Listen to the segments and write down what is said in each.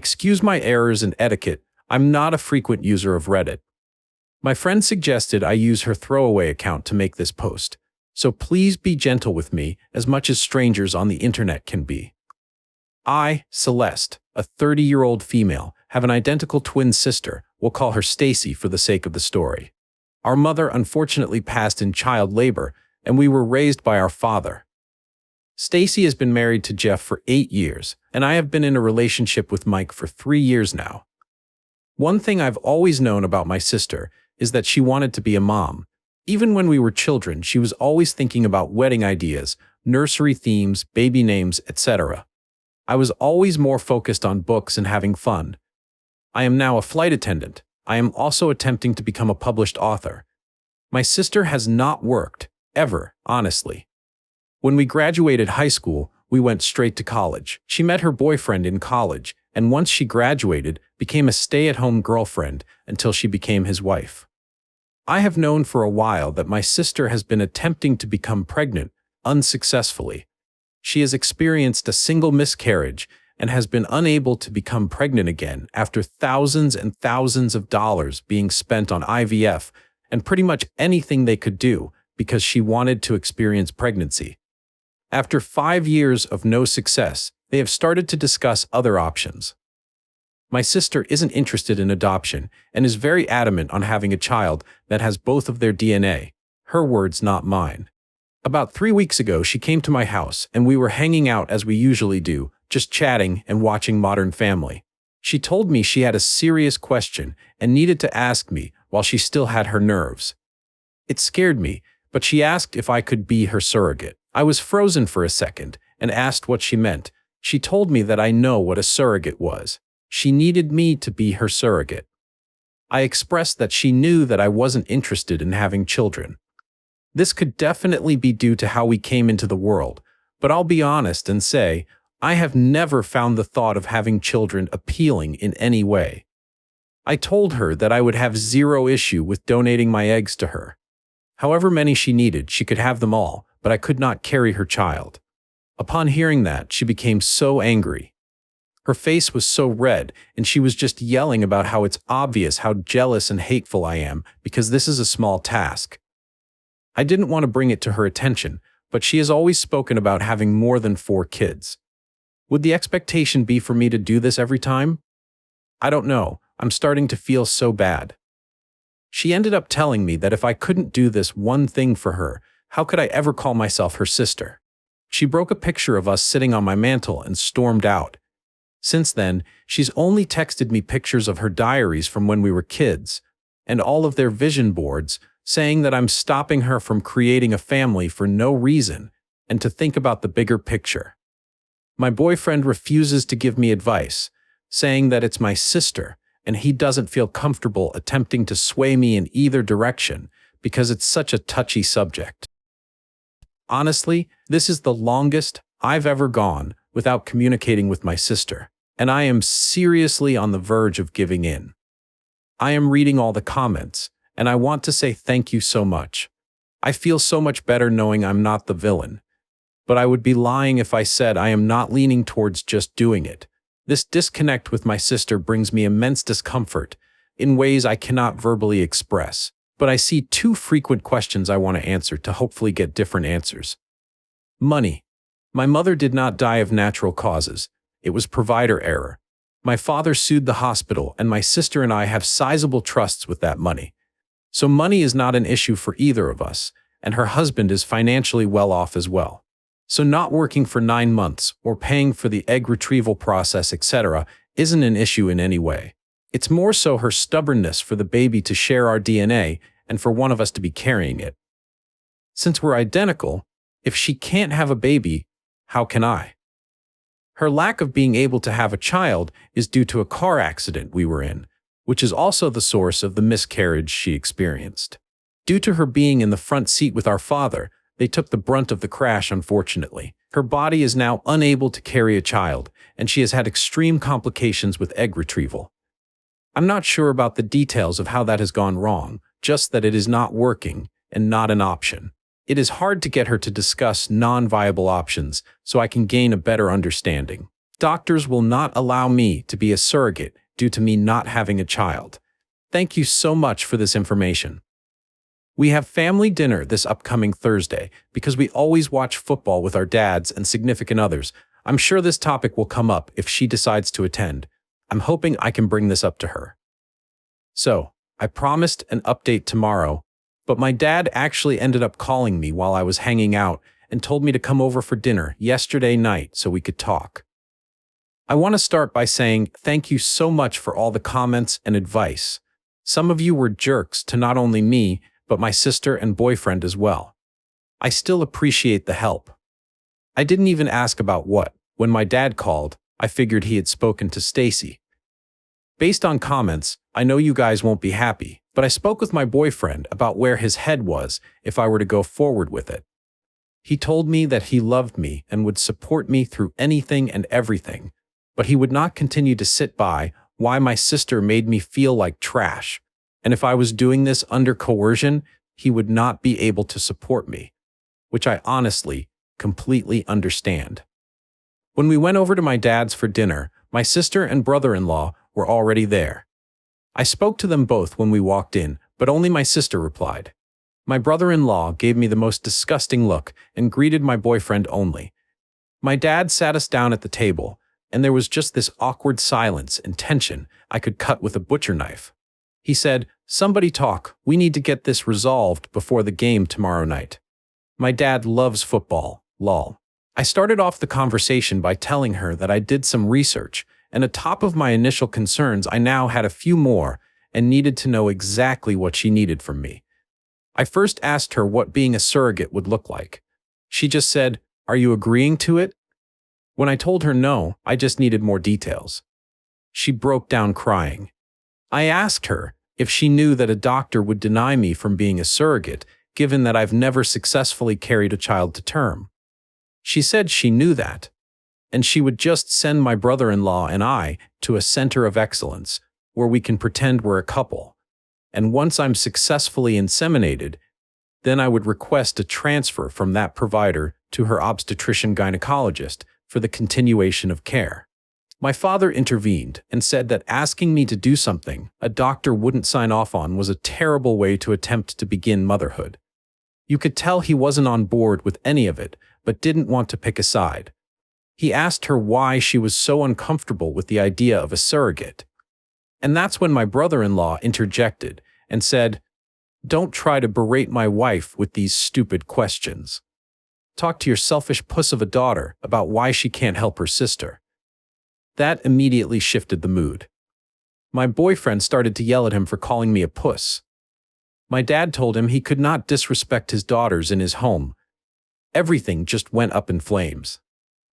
Excuse my errors in etiquette, I'm not a frequent user of Reddit. My friend suggested I use her throwaway account to make this post, so please be gentle with me as much as strangers on the internet can be. I, Celeste, a 30-year-old female, have an identical twin sister. We'll call her Stacy for the sake of the story. Our mother unfortunately passed in child labor, and we were raised by our father. Stacy has been married to Jeff for 8 years, and I have been in a relationship with Mike for 3 years now. One thing I've always known about my sister is that she wanted to be a mom. Even when we were children, she was always thinking about wedding ideas, nursery themes, baby names, etc. I was always more focused on books and having fun. I am now a flight attendant. I am also attempting to become a published author. My sister has not worked, ever, honestly. When we graduated high school, we went straight to college. She met her boyfriend in college, and once she graduated, became a stay-at-home girlfriend until she became his wife. I have known for a while that my sister has been attempting to become pregnant, unsuccessfully. She has experienced a single miscarriage and has been unable to become pregnant again after thousands and thousands of dollars being spent on IVF and pretty much anything they could do because she wanted to experience pregnancy. After 5 years of no success, they have started to discuss other options. My sister isn't interested in adoption and is very adamant on having a child that has both of their DNA. Her words, not mine. About 3 weeks ago, she came to my house and we were hanging out as we usually do, just chatting and watching Modern Family. She told me she had a serious question and needed to ask me while she still had her nerves. It scared me, but she asked if I could be her surrogate. I was frozen for a second and asked what she meant. She told me that I know what a surrogate was. She needed me to be her surrogate. I expressed that she knew that I wasn't interested in having children. This could definitely be due to how we came into the world, but I'll be honest and say, I have never found the thought of having children appealing in any way. I told her that I would have zero issue with donating my eggs to her. However many she needed, she could have them all, but I could not carry her child. Upon hearing that, she became so angry. Her face was so red, and she was just yelling about how it's obvious how jealous and hateful I am because this is a small task. I didn't want to bring it to her attention, but she has always spoken about having more than 4 kids. Would the expectation be for me to do this every time? I don't know. I'm starting to feel so bad. She ended up telling me that if I couldn't do this one thing for her, how could I ever call myself her sister? She broke a picture of us sitting on my mantle and stormed out. Since then, she's only texted me pictures of her diaries from when we were kids, and all of their vision boards, saying that I'm stopping her from creating a family for no reason, and to think about the bigger picture. My boyfriend refuses to give me advice, saying that it's my sister, and he doesn't feel comfortable attempting to sway me in either direction because it's such a touchy subject. Honestly, this is the longest I've ever gone without communicating with my sister, and I am seriously on the verge of giving in. I am reading all the comments, and I want to say thank you so much. I feel so much better knowing I'm not the villain. But I would be lying if I said I am not leaning towards just doing it. This disconnect with my sister brings me immense discomfort in ways I cannot verbally express. But I see 2 frequent questions I want to answer to hopefully get different answers. Money. My mother did not die of natural causes. It was provider error. My father sued the hospital, and my sister and I have sizable trusts with that money. So money is not an issue for either of us, and her husband is financially well off as well. So not working for 9 months or paying for the egg retrieval process, etc., isn't an issue in any way. It's more so her stubbornness for the baby to share our DNA and for one of us to be carrying it. Since we're identical, if she can't have a baby, how can I? Her lack of being able to have a child is due to a car accident we were in, which is also the source of the miscarriage she experienced. Due to her being in the front seat with our father, they took the brunt of the crash, unfortunately. Her body is now unable to carry a child, and she has had extreme complications with egg retrieval. I'm not sure about the details of how that has gone wrong, just that it is not working and not an option. It is hard to get her to discuss non-viable options so I can gain a better understanding. Doctors will not allow me to be a surrogate due to me not having a child. Thank you so much for this information. We have family dinner this upcoming Thursday because we always watch football with our dads and significant others. I'm sure this topic will come up if she decides to attend. I'm hoping I can bring this up to her. So, I promised an update tomorrow, but my dad actually ended up calling me while I was hanging out and told me to come over for dinner yesterday night so we could talk. I want to start by saying thank you so much for all the comments and advice. Some of you were jerks to not only me, but my sister and boyfriend as well. I still appreciate the help. I didn't even ask about what. When my dad called, I figured he had spoken to Stacy. Based on comments, I know you guys won't be happy, but I spoke with my boyfriend about where his head was if I were to go forward with it. He told me that he loved me and would support me through anything and everything, but he would not continue to sit by why my sister made me feel like trash, and if I was doing this under coercion, he would not be able to support me, which I honestly completely understand. When we went over to my dad's for dinner, my sister and brother-in-law were already there. I spoke to them both when we walked in, but only my sister replied. My brother-in-law gave me the most disgusting look and greeted my boyfriend only. My dad sat us down at the table, and there was just this awkward silence and tension I could cut with a butcher knife. He said, "Somebody talk, we need to get this resolved before the game tomorrow night." My dad loves football, lol. I started off the conversation by telling her that I did some research, and atop of my initial concerns I now had a few more and needed to know exactly what she needed from me. I first asked her what being a surrogate would look like. She just said, "Are you agreeing to it?" When I told her no, I just needed more details. She broke down crying. I asked her if she knew that a doctor would deny me from being a surrogate, given that I've never successfully carried a child to term. She said she knew that, and she would just send my brother-in-law and I to a center of excellence where we can pretend we're a couple. And once I'm successfully inseminated, then I would request a transfer from that provider to her obstetrician-gynecologist for the continuation of care. My father intervened and said that asking me to do something a doctor wouldn't sign off on was a terrible way to attempt to begin motherhood. You could tell he wasn't on board with any of it, but didn't want to pick a side. He asked her why she was so uncomfortable with the idea of a surrogate. And that's when my brother-in-law interjected and said, "Don't try to berate my wife with these stupid questions. Talk to your selfish puss of a daughter about why she can't help her sister." That immediately shifted the mood. My boyfriend started to yell at him for calling me a puss. My dad told him he could not disrespect his daughters in his home. Everything just went up in flames.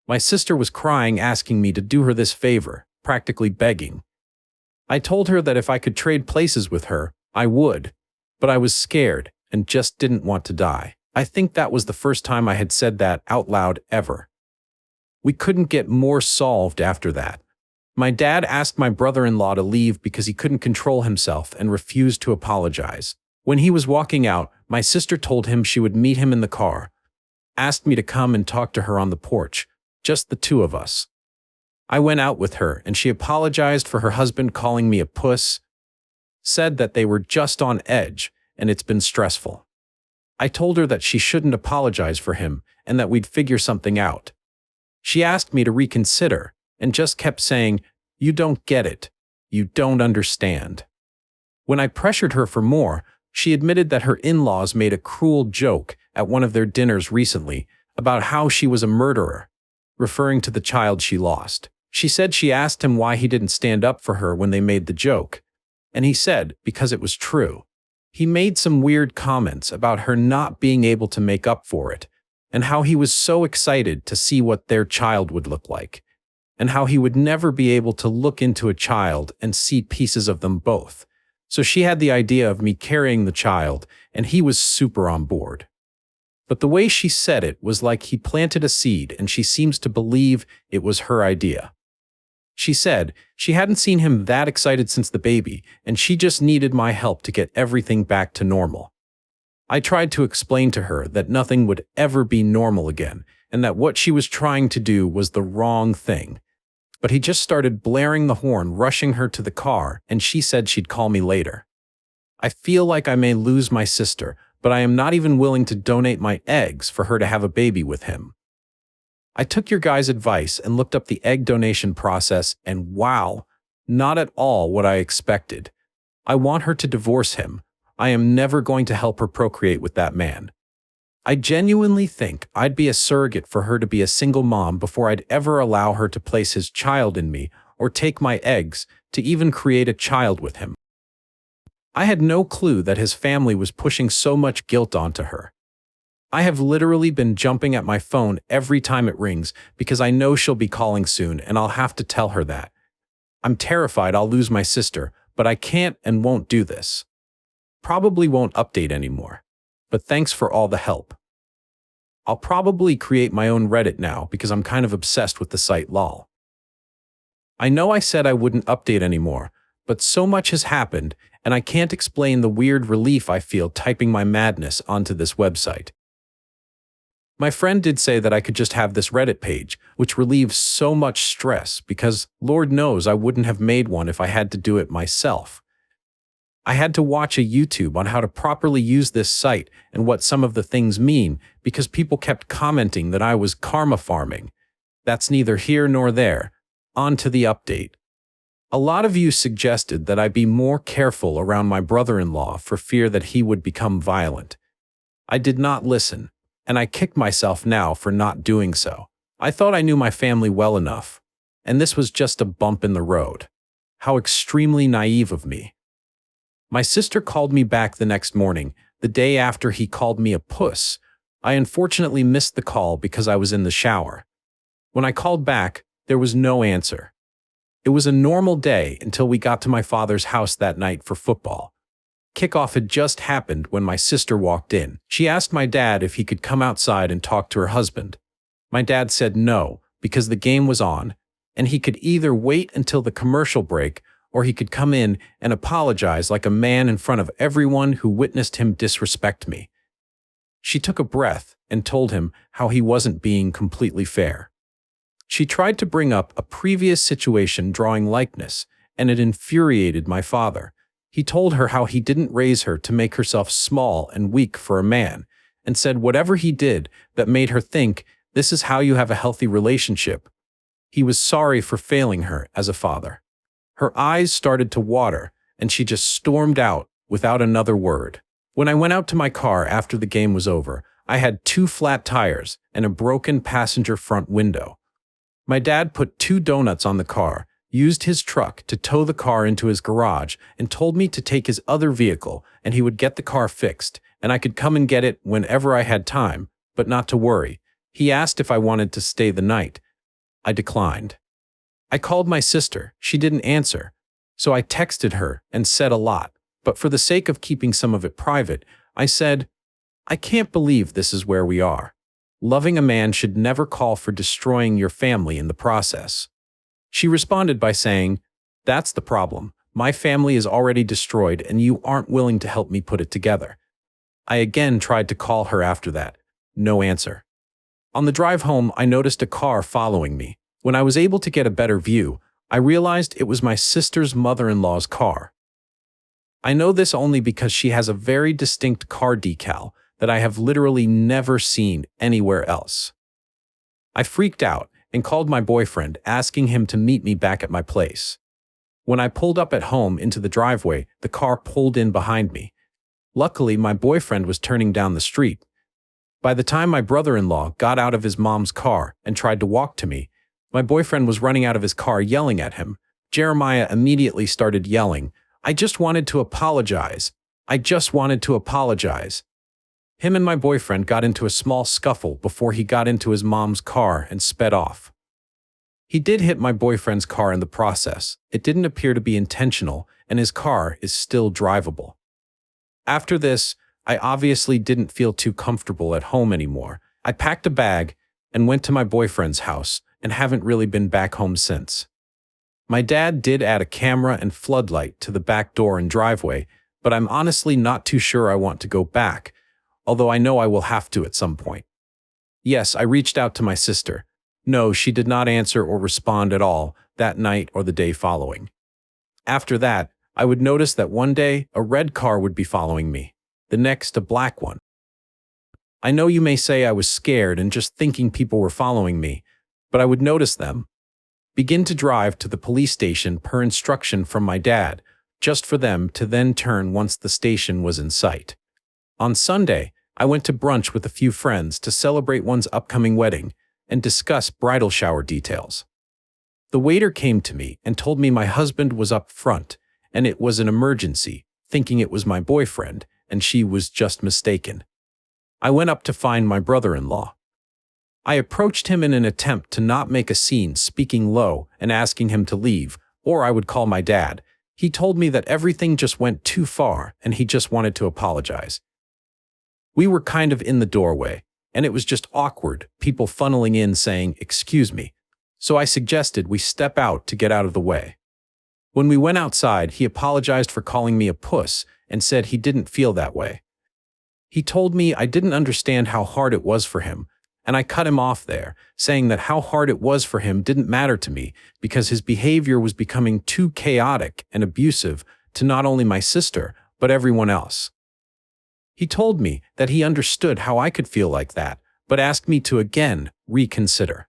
My sister was crying, asking me to do her this favor, practically begging. I told her that if I could trade places with her, I would, but I was scared and just didn't want to die. I think that was the first time I had said that out loud ever. We couldn't get more solved after that. My dad asked my brother-in-law to leave because he couldn't control himself and refused to apologize. When he was walking out, my sister told him she would meet him in the car, asked me to come and talk to her on the porch, just the two of us. I went out with her and she apologized for her husband calling me a puss, said that they were just on edge and it's been stressful. I told her that she shouldn't apologize for him and that we'd figure something out. She asked me to reconsider and just kept saying, "You don't get it. You don't understand." When I pressured her for more, she admitted that her in-laws made a cruel joke at one of their dinners recently about how she was a murderer, referring to the child she lost. She said she asked him why he didn't stand up for her when they made the joke, and he said because it was true. He made some weird comments about her not being able to make up for it, and how he was so excited to see what their child would look like, and how he would never be able to look into a child and see pieces of them both. So she had the idea of me carrying the child, and he was super on board. But the way she said it was like he planted a seed and she seems to believe it was her idea. She said she hadn't seen him that excited since the baby, and she just needed my help to get everything back to normal. I tried to explain to her that nothing would ever be normal again, and that what she was trying to do was the wrong thing, But he just started blaring the horn, rushing her to the car, and she said she'd call me later. I feel like I may lose my sister, but I am not even willing to donate my eggs for her to have a baby with him. I took your guys' advice and looked up the egg donation process, and wow, not at all what I expected. I want her to divorce him. I am never going to help her procreate with that man. I genuinely think I'd be a surrogate for her to be a single mom before I'd ever allow her to place his child in me or take my eggs to even create a child with him. I had no clue that his family was pushing so much guilt onto her. I have literally been jumping at my phone every time it rings because I know she'll be calling soon and I'll have to tell her that. I'm terrified I'll lose my sister, but I can't and won't do this. Probably won't update anymore. But thanks for all the help. I'll probably create my own Reddit now because I'm kind of obsessed with the site lol. I know I said I wouldn't update anymore, but so much has happened and I can't explain the weird relief I feel typing my madness onto this website. My friend did say that I could just have this Reddit page, which relieves so much stress because Lord knows I wouldn't have made one if I had to do it myself. I had to watch a YouTube on how to properly use this site and what some of the things mean because people kept commenting that I was karma farming. That's neither here nor there. On to the update. A lot of you suggested that I be more careful around my brother-in-law for fear that he would become violent. I did not listen, and I kick myself now for not doing so. I thought I knew my family well enough, and this was just a bump in the road. How extremely naive of me. My sister called me back the next morning, the day after he called me a puss. I unfortunately missed the call because I was in the shower. When I called back, there was no answer. It was a normal day until we got to my father's house that night for football. Kickoff had just happened when my sister walked in. She asked my dad if he could come outside and talk to her husband. My dad said no, because the game was on, and he could either wait until the commercial break or he could come in and apologize like a man in front of everyone who witnessed him disrespect me. She took a breath and told him how he wasn't being completely fair. She tried to bring up a previous situation drawing likeness, and it infuriated my father. He told her how he didn't raise her to make herself small and weak for a man, and said whatever he did that made her think this is how you have a healthy relationship. He was sorry for failing her as a father. Her eyes started to water, and she just stormed out without another word. When I went out to my car after the game was over, I had 2 flat tires and a broken passenger front window. My dad put 2 donuts on the car, used his truck to tow the car into his garage, and told me to take his other vehicle and he would get the car fixed, and I could come and get it whenever I had time, but not to worry. He asked if I wanted to stay the night. I declined. I called my sister. She didn't answer. So I texted her and said a lot, but for the sake of keeping some of it private, I said, I can't believe this is where we are. Loving a man should never call for destroying your family in the process. She responded by saying, that's the problem. My family is already destroyed and you aren't willing to help me put it together. I again tried to call her after that. No answer. On the drive home, I noticed a car following me. When I was able to get a better view, I realized it was my sister's mother-in-law's car. I know this only because she has a very distinct car decal that I have literally never seen anywhere else. I freaked out and called my boyfriend, asking him to meet me back at my place. When I pulled up at home into the driveway, the car pulled in behind me. Luckily, my boyfriend was turning down the street. By the time my brother-in-law got out of his mom's car and tried to walk to me, my boyfriend was running out of his car yelling at him. Jeremiah immediately started yelling, I just wanted to apologize. I just wanted to apologize. Him and my boyfriend got into a small scuffle before he got into his mom's car and sped off. He did hit my boyfriend's car in the process. It didn't appear to be intentional, and his car is still drivable. After this, I obviously didn't feel too comfortable at home anymore. I packed a bag and went to my boyfriend's house and haven't really been back home since. My dad did add a camera and floodlight to the back door and driveway, but I'm honestly not too sure I want to go back, although I know I will have to at some point. Yes, I reached out to my sister. No, she did not answer or respond at all, that night or the day following. After that, I would notice that one day a red car would be following me, the next a black one. I know you may say I was scared and just thinking people were following me, but I would notice them. Begin to drive to the police station per instruction from my dad, just for them to then turn once the station was in sight. On Sunday, I went to brunch with a few friends to celebrate one's upcoming wedding and discuss bridal shower details. The waiter came to me and told me my husband was up front and it was an emergency, thinking it was my boyfriend, and she was just mistaken. I went up to find my brother-in-law. I approached him in an attempt to not make a scene, speaking low and asking him to leave, or I would call my dad. He told me that everything just went too far and he just wanted to apologize. We were kind of in the doorway, and it was just awkward, people funneling in saying, "Excuse me." So I suggested we step out to get out of the way. When we went outside, he apologized for calling me a puss and said he didn't feel that way. He told me I didn't understand how hard it was for him, and I cut him off there, saying that how hard it was for him didn't matter to me because his behavior was becoming too chaotic and abusive to not only my sister, but everyone else. He told me that he understood how I could feel like that, but asked me to again reconsider.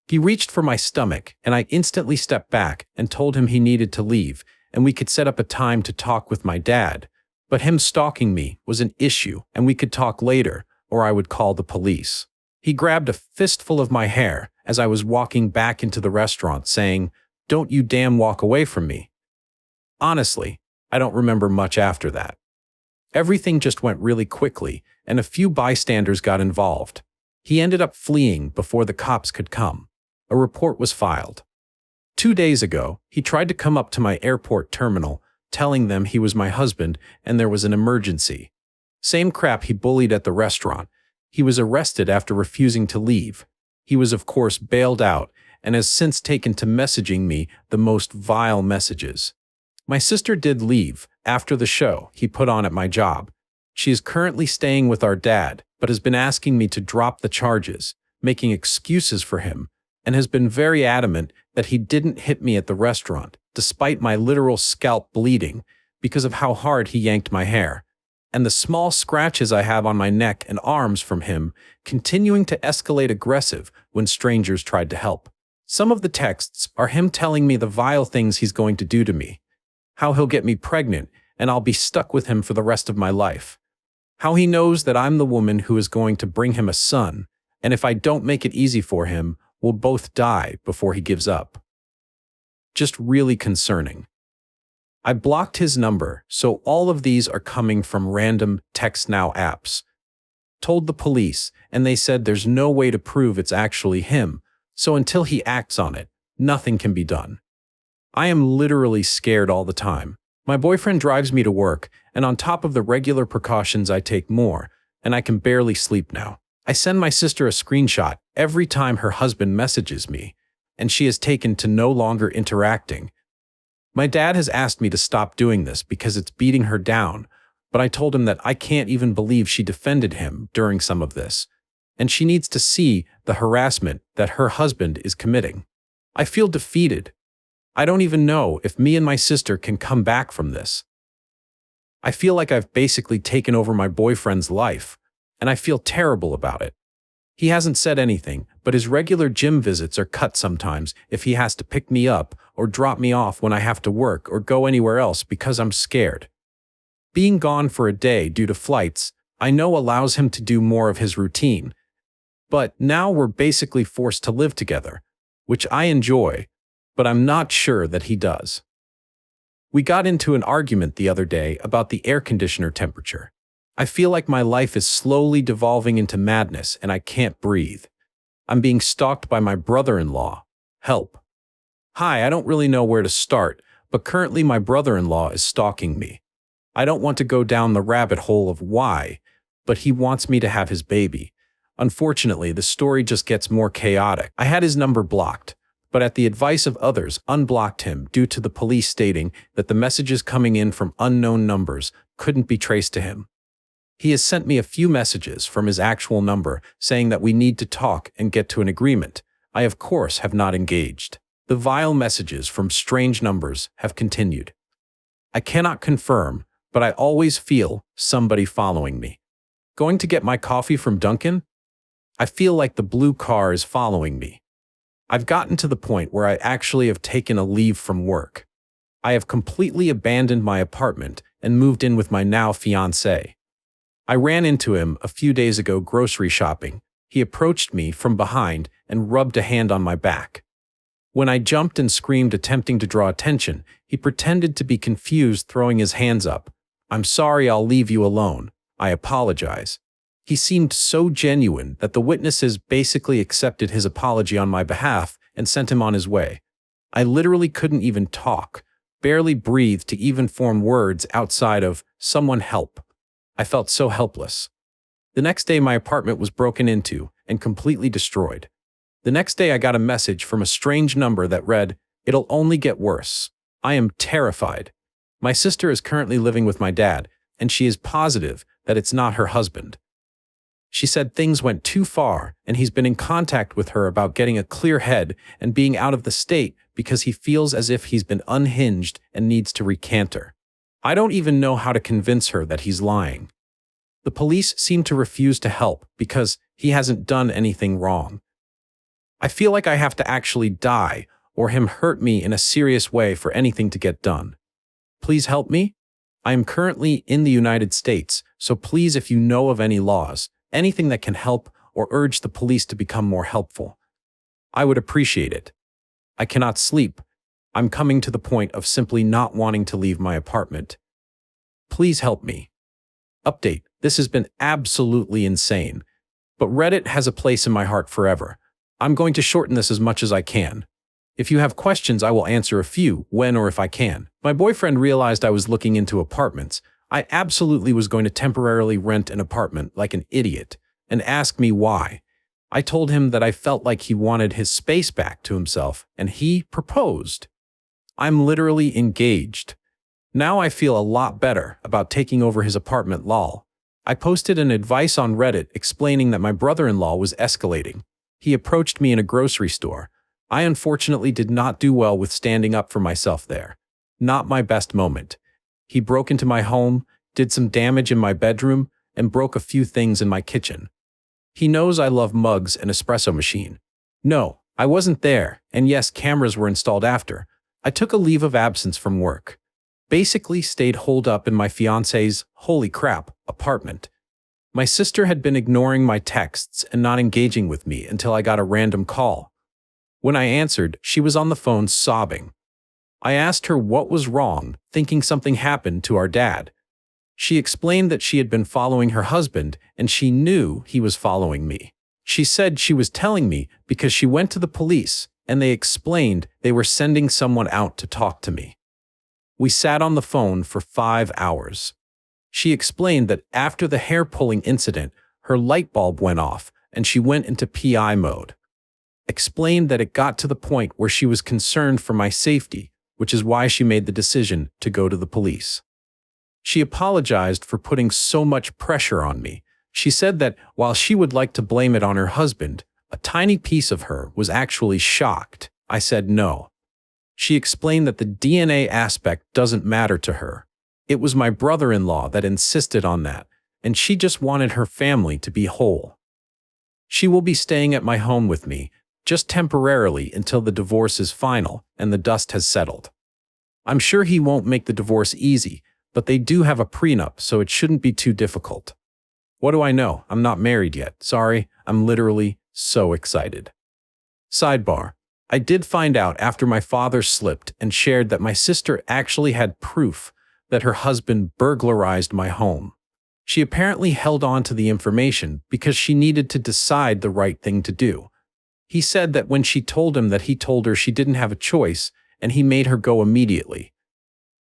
He reached for my stomach, and I instantly stepped back and told him he needed to leave, and we could set up a time to talk with my dad. But him stalking me was an issue, and we could talk later, or I would call the police. He grabbed a fistful of my hair as I was walking back into the restaurant, saying, "Don't you damn walk away from me." Honestly, I don't remember much after that. Everything just went really quickly, and a few bystanders got involved. He ended up fleeing before the cops could come. A report was filed. 2 days ago, he tried to come up to my airport terminal, telling them he was my husband and there was an emergency. Same crap he bullied at the restaurant. He was arrested after refusing to leave. He was of course bailed out and has since taken to messaging me the most vile messages. My sister did leave after the show he put on at my job. She is currently staying with our dad, but has been asking me to drop the charges, making excuses for him, and has been very adamant that he didn't hit me at the restaurant, despite my literal scalp bleeding because of how hard he yanked my hair, and the small scratches I have on my neck and arms from him continuing to escalate aggressive when strangers tried to help. Some of the texts are him telling me the vile things he's going to do to me, how he'll get me pregnant and I'll be stuck with him for the rest of my life, how he knows that I'm the woman who is going to bring him a son, and if I don't make it easy for him, we'll both die before he gives up. Just really concerning. I blocked his number, so all of these are coming from random text now apps. Told the police, and they said there's no way to prove it's actually him, so until he acts on it, nothing can be done. I am literally scared all the time. My boyfriend drives me to work, and on top of the regular precautions I take more, and I can barely sleep now. I send my sister a screenshot every time her husband messages me, and she has taken to no longer interacting. My dad has asked me to stop doing this because it's beating her down, but I told him that I can't even believe she defended him during some of this, and she needs to see the harassment that her husband is committing. I feel defeated. I don't even know if me and my sister can come back from this. I feel like I've basically taken over my boyfriend's life, and I feel terrible about it. He hasn't said anything, but his regular gym visits are cut sometimes if he has to pick me up or drop me off when I have to work or go anywhere else because I'm scared. Being gone for a day due to flights, I know allows him to do more of his routine. But now we're basically forced to live together, which I enjoy, but I'm not sure that he does. We got into an argument the other day about the air conditioner temperature. I feel like my life is slowly devolving into madness and I can't breathe. I'm being stalked by my brother-in-law. Help. Hi, I don't really know where to start, but currently my brother-in-law is stalking me. I don't want to go down the rabbit hole of why, but he wants me to have his baby. Unfortunately, the story just gets more chaotic. I had his number blocked, but at the advice of others, unblocked him due to the police stating that the messages coming in from unknown numbers couldn't be traced to him. He has sent me a few messages from his actual number saying that we need to talk and get to an agreement. I of course have not engaged. The vile messages from strange numbers have continued. I cannot confirm, but I always feel somebody following me. Going to get my coffee from Dunkin'? I feel like the blue car is following me. I've gotten to the point where I actually have taken a leave from work. I have completely abandoned my apartment and moved in with my now fiancé. I ran into him a few days ago grocery shopping. He approached me from behind and rubbed a hand on my back. When I jumped and screamed, attempting to draw attention, he pretended to be confused, throwing his hands up. "I'm sorry, I'll leave you alone. I apologize." He seemed so genuine that the witnesses basically accepted his apology on my behalf and sent him on his way. I literally couldn't even talk, barely breathe to even form words outside of "someone help." I felt so helpless. The next day my apartment was broken into and completely destroyed. The next day I got a message from a strange number that read, "It'll only get worse." I am terrified. My sister is currently living with my dad, and she is positive that it's not her husband. She said things went too far, and he's been in contact with her about getting a clear head and being out of the state because he feels as if he's been unhinged and needs to recant her. I don't even know how to convince her that he's lying. The police seem to refuse to help because he hasn't done anything wrong. I feel like I have to actually die or him hurt me in a serious way for anything to get done. Please help me? I am currently in the United States, so please, if you know of any laws, anything that can help or urge the police to become more helpful, I would appreciate it. I cannot sleep. I'm coming to the point of simply not wanting to leave my apartment. Please help me. Update: this has been absolutely insane, but Reddit has a place in my heart forever. I'm going to shorten this as much as I can. If you have questions, I will answer a few when or if I can. My boyfriend realized I was looking into apartments. I absolutely was going to temporarily rent an apartment like an idiot and ask me why. I told him that I felt like he wanted his space back to himself, and he proposed. I'm literally engaged. Now I feel a lot better about taking over his apartment, lol. I posted an advice on Reddit explaining that my brother-in-law was escalating. He approached me in a grocery store. I unfortunately did not do well with standing up for myself there. Not my best moment. He broke into my home, did some damage in my bedroom, and broke a few things in my kitchen. He knows I love mugs and espresso machine. No, I wasn't there, and yes, cameras were installed after. I took a leave of absence from work. Basically stayed holed up in my fiancé's, holy crap, apartment. My sister had been ignoring my texts and not engaging with me until I got a random call. When I answered, she was on the phone sobbing. I asked her what was wrong, thinking something happened to our dad. She explained that she had been following her husband and she knew he was following me. She said she was telling me because she went to the police and they explained they were sending someone out to talk to me. We sat on the phone for 5 hours. She explained that after the hair-pulling incident, her light bulb went off and she went into PI mode. Explained that it got to the point where she was concerned for my safety, which is why she made the decision to go to the police. She apologized for putting so much pressure on me. She said that while she would like to blame it on her husband, a tiny piece of her was actually shocked. I said no. She explained that the DNA aspect doesn't matter to her. It was my brother-in-law that insisted on that, and she just wanted her family to be whole. She will be staying at my home with me, just temporarily until the divorce is final and the dust has settled. I'm sure he won't make the divorce easy, but they do have a prenup, so it shouldn't be too difficult. What do I know? I'm not married yet. Sorry, I'm literally so excited. Sidebar: I did find out after my father slipped and shared that my sister actually had proof that her husband burglarized my home. She apparently held on to the information because she needed to decide the right thing to do. He said that when she told him that he told her she didn't have a choice, and he made her go immediately.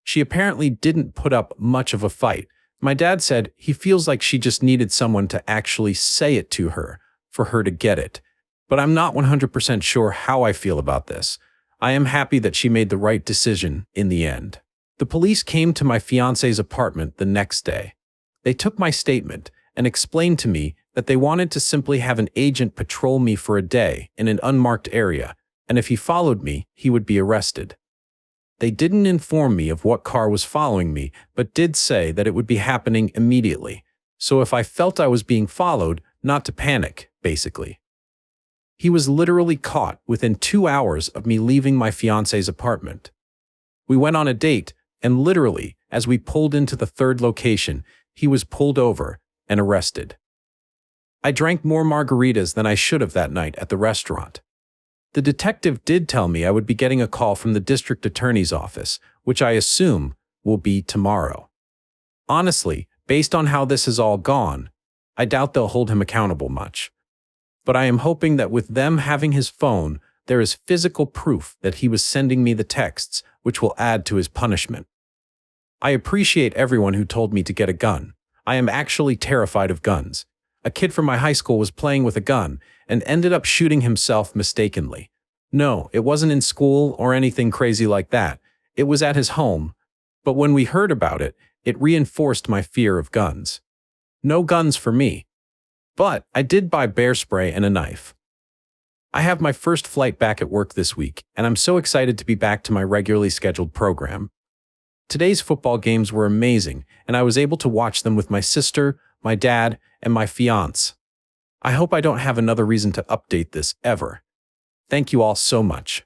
She apparently didn't put up much of a fight. My dad said he feels like she just needed someone to actually say it to her for her to get it. But I'm not 100% sure how I feel about this. I am happy that she made the right decision in the end. The police came to my fiancé's apartment the next day. They took my statement and explained to me that they wanted to simply have an agent patrol me for a day in an unmarked area and if he followed me, he would be arrested. They didn't inform me of what car was following me, but did say that it would be happening immediately. So if I felt I was being followed, not to panic, basically. He was literally caught within 2 hours of me leaving my fiance's apartment. We went on a date, and literally, as we pulled into the third location, he was pulled over and arrested. I drank more margaritas than I should have that night at the restaurant. The detective did tell me I would be getting a call from the district attorney's office, which I assume will be tomorrow. Honestly, based on how this has all gone, I doubt they'll hold him accountable much. But I am hoping that with them having his phone, there is physical proof that he was sending me the texts, which will add to his punishment. I appreciate everyone who told me to get a gun. I am actually terrified of guns. A kid from my high school was playing with a gun and ended up shooting himself mistakenly. No, it wasn't in school or anything crazy like that. It was at his home. But when we heard about it, it reinforced my fear of guns. No guns for me. But I did buy bear spray and a knife. I have my first flight back at work this week, and I'm so excited to be back to my regularly scheduled program. Today's football games were amazing, and I was able to watch them with my sister, my dad, and my fiance. I hope I don't have another reason to update this ever. Thank you all so much.